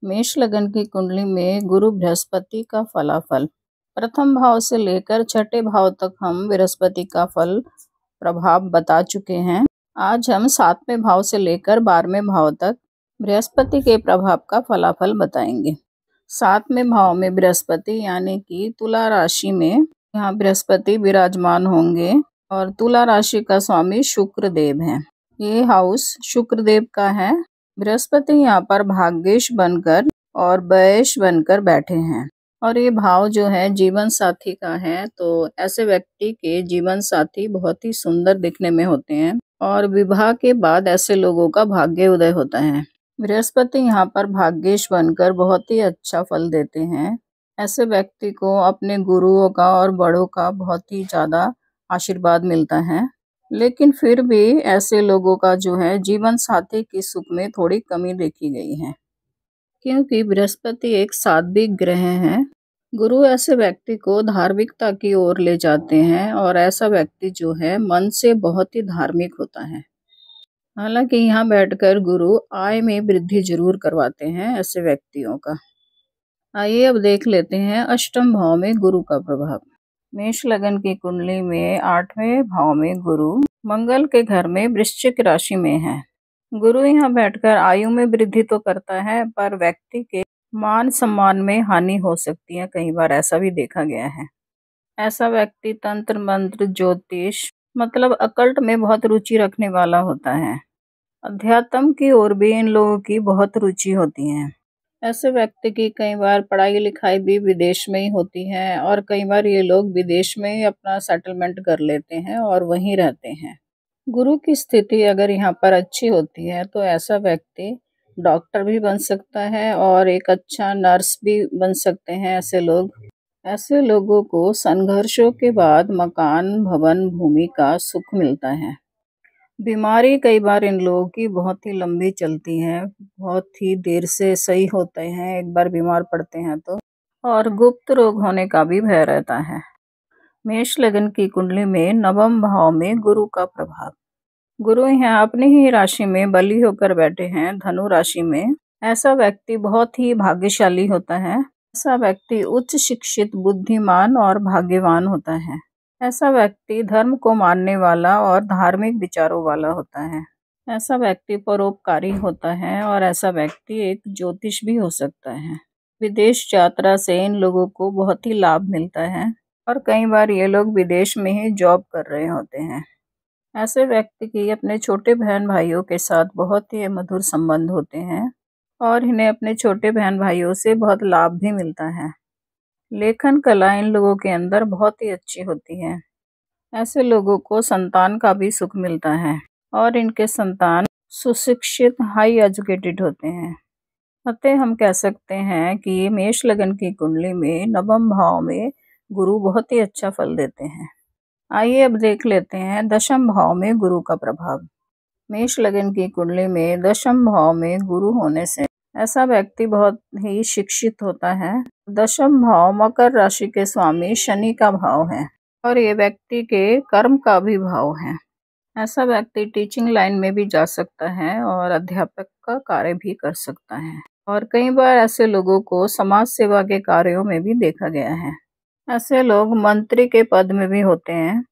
मेष लगन की कुंडली में गुरु बृहस्पति का फलाफल। प्रथम भाव से लेकर छठे भाव तक हम बृहस्पति का फल प्रभाव बता चुके हैं। आज हम 7वें भाव से लेकर 12वें भाव तक बृहस्पति के प्रभाव का फलाफल बताएंगे। 7वें भाव में बृहस्पति यानी कि तुला राशि में यहाँ बृहस्पति विराजमान होंगे और तुला राशि का स्वामी शुक्र देव है। ये हाउस शुक्र देव का है। बृहस्पति यहाँ पर भाग्येश बनकर और व्ययेश बनकर बैठे हैं और ये भाव जो है जीवन साथी का है। तो ऐसे व्यक्ति के जीवन साथी बहुत ही सुंदर दिखने में होते हैं और विवाह के बाद ऐसे लोगों का भाग्य उदय होता है। बृहस्पति यहाँ पर भाग्येश बनकर बहुत ही अच्छा फल देते हैं। ऐसे व्यक्ति को अपने गुरुओं का और बड़ों का बहुत ही ज्यादा आशीर्वाद मिलता है, लेकिन फिर भी ऐसे लोगों का जो है जीवन साथी की सुख में थोड़ी कमी देखी गई है, क्योंकि बृहस्पति एक सात्विक ग्रह है। गुरु ऐसे व्यक्ति को धार्मिकता की ओर ले जाते हैं और ऐसा व्यक्ति जो है मन से बहुत ही धार्मिक होता है। हालांकि यहाँ बैठकर गुरु आय में वृद्धि जरूर करवाते हैं ऐसे व्यक्तियों का। आइए अब देख लेते हैं अष्टम भाव में गुरु का प्रभाव। मेष लगन की कुंडली में 8वें भाव में गुरु मंगल के घर में वृश्चिक राशि में है। गुरु यहाँ बैठकर आयु में वृद्धि तो करता है, पर व्यक्ति के मान सम्मान में हानि हो सकती है। कई बार ऐसा भी देखा गया है। ऐसा व्यक्ति तंत्र मंत्र ज्योतिष मतलब अकल्ट में बहुत रुचि रखने वाला होता है। अध्यात्म की ओर भी इन लोगों की बहुत रुचि होती है। ऐसे व्यक्ति की कई बार पढ़ाई लिखाई भी विदेश में ही होती है और कई बार ये लोग विदेश में ही अपना सेटलमेंट कर लेते हैं और वहीं रहते हैं। गुरु की स्थिति अगर यहाँ पर अच्छी होती है तो ऐसा व्यक्ति डॉक्टर भी बन सकता है और एक अच्छा नर्स भी बन सकते हैं। ऐसे लोगों को संघर्षों के बाद मकान भवन भूमि का सुख मिलता है। बीमारी कई बार इन लोगों की बहुत ही लंबी चलती है, बहुत ही देर से सही होते हैं एक बार बीमार पड़ते हैं तो, और गुप्त रोग होने का भी भय रहता है। मेष लगन की कुंडली में नवम भाव में गुरु का प्रभाव। गुरु यहाँ अपनी ही राशि में बली होकर बैठे हैं, धनु राशि में। ऐसा व्यक्ति बहुत ही भाग्यशाली होता है। ऐसा व्यक्ति उच्च शिक्षित, बुद्धिमान और भाग्यवान होता है। ऐसा व्यक्ति धर्म को मानने वाला और धार्मिक विचारों वाला होता है। ऐसा व्यक्ति परोपकारी होता है और ऐसा व्यक्ति एक ज्योतिष भी हो सकता है। विदेश यात्रा से इन लोगों को बहुत ही लाभ मिलता है और कई बार ये लोग विदेश में ही जॉब कर रहे होते हैं। ऐसे व्यक्ति की अपने छोटे बहन भाइयों के साथ बहुत ही मधुर संबंध होते हैं और इन्हें अपने छोटे बहन भाइयों से बहुत लाभ भी मिलता है। लेखन कला इन लोगों के अंदर बहुत ही अच्छी होती है। ऐसे लोगों को संतान का भी सुख मिलता है और इनके संतान सुशिक्षित, हाई एजुकेटेड होते हैं। अतः हम कह सकते हैं कि मेष लगन की कुंडली में नवम भाव में गुरु बहुत ही अच्छा फल देते हैं। आइए अब देख लेते हैं दशम भाव में गुरु का प्रभाव। मेष लगन की कुंडली में दशम भाव में गुरु होने से ऐसा व्यक्ति बहुत ही शिक्षित होता है। दशम भाव मकर राशि के स्वामी शनि का भाव है और ये व्यक्ति के कर्म का भी भाव है। ऐसा व्यक्ति टीचिंग लाइन में भी जा सकता है और अध्यापक का कार्य भी कर सकता है और कई बार ऐसे लोगों को समाज सेवा के कार्यों में भी देखा गया है। ऐसे लोग मंत्री के पद में भी होते हैं।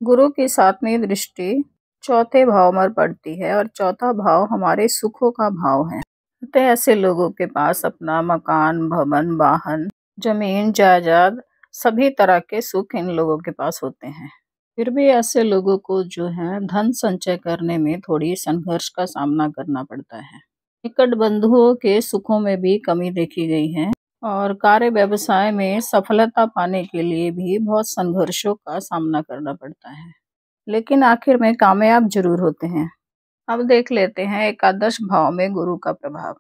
गुरु की 7वीं दृष्टि चौथे भाव में पड़ती है और चौथा भाव हमारे सुखों का भाव है। तो ऐसे लोगों के पास अपना मकान, भवन, वाहन, जमीन, जायदाद, सभी तरह के सुख इन लोगों के पास होते हैं। फिर भी ऐसे लोगों को जो है धन संचय करने में थोड़ी संघर्ष का सामना करना पड़ता है। निकट बंधुओं के सुखों में भी कमी देखी गई है और कार्य व्यवसाय में सफलता पाने के लिए भी बहुत संघर्षों का सामना करना पड़ता है, लेकिन आखिर में कामयाब जरूर होते हैं। अब देख लेते हैं एकादश भाव में गुरु का प्रभाव।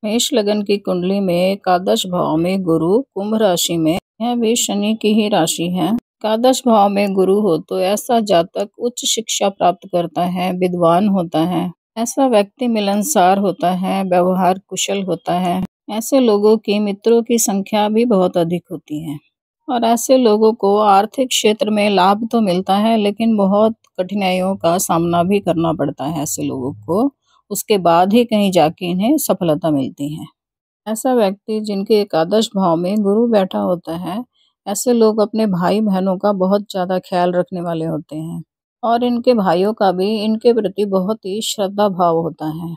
मेष लगन की कुंडली में एकादश भाव में गुरु कुंभ राशि में, यह भी शनि की ही राशि है। एकादश भाव में गुरु हो तो ऐसा जातक उच्च शिक्षा प्राप्त करता है, विद्वान होता है। ऐसा व्यक्ति मिलनसार होता है, व्यवहार कुशल होता है। ऐसे लोगों की मित्रों की संख्या भी बहुत अधिक होती है और ऐसे लोगों को आर्थिक क्षेत्र में लाभ तो मिलता है, लेकिन बहुत कठिनाइयों का सामना भी करना पड़ता है ऐसे लोगों को। उसके बाद ही कहीं जाके इन्हें सफलता मिलती है। ऐसा व्यक्ति जिनके एकादश भाव में गुरु बैठा होता है, ऐसे लोग अपने भाई बहनों का बहुत ज़्यादा ख्याल रखने वाले होते हैं और इनके भाइयों का भी इनके प्रति बहुत ही श्रद्धा भाव होता है।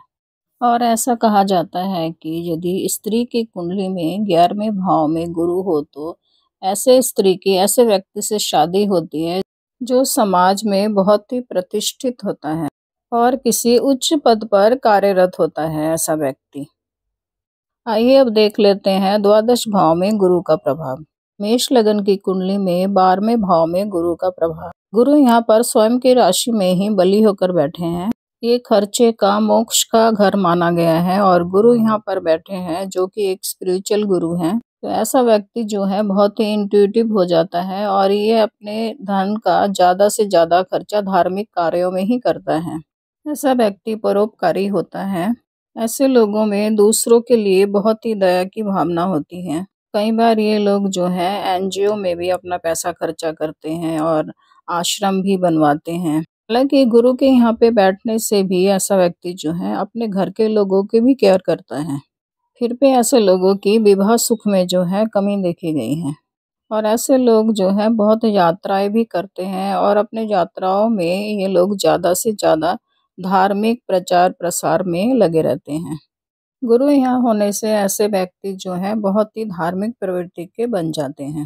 और ऐसा कहा जाता है कि यदि स्त्री की कुंडली में 11वें भाव में गुरु हो तो ऐसे स्त्री की ऐसे व्यक्ति से शादी होती है जो समाज में बहुत ही प्रतिष्ठित होता है और किसी उच्च पद पर कार्यरत होता है ऐसा व्यक्ति। आइए अब देख लेते हैं द्वादश भाव में गुरु का प्रभाव। मेष लगन की कुंडली में 12वें भाव में गुरु का प्रभाव। गुरु यहाँ पर स्वयं की राशि में ही बली होकर बैठे हैं। ये खर्चे का मोक्ष का घर माना गया है और गुरु यहाँ पर बैठे हैं जो कि एक स्पिरिचुअल गुरु हैं। तो ऐसा व्यक्ति जो है बहुत ही इंट्यूटिव हो जाता है और ये अपने धन का ज़्यादा से ज़्यादा खर्चा धार्मिक कार्यों में ही करता है। ऐसा व्यक्ति परोपकारी होता है। ऐसे लोगों में दूसरों के लिए बहुत ही दया की भावना होती है। कई बार ये लोग जो है एनजीओ में भी अपना पैसा खर्चा करते हैं और आश्रम भी बनवाते हैं। हालांकि गुरु के यहाँ पे बैठने से भी ऐसा व्यक्ति जो है अपने घर के लोगों की भी केयर करता है। फिर भी ऐसे लोगों की विवाह सुख में जो है कमी देखी गई है और ऐसे लोग जो है बहुत यात्राएं भी करते हैं और अपने यात्राओं में ये लोग ज़्यादा से ज़्यादा धार्मिक प्रचार प्रसार में लगे रहते हैं। गुरु यहाँ होने से ऐसे व्यक्ति जो हैं बहुत ही धार्मिक प्रवृत्ति के बन जाते हैं।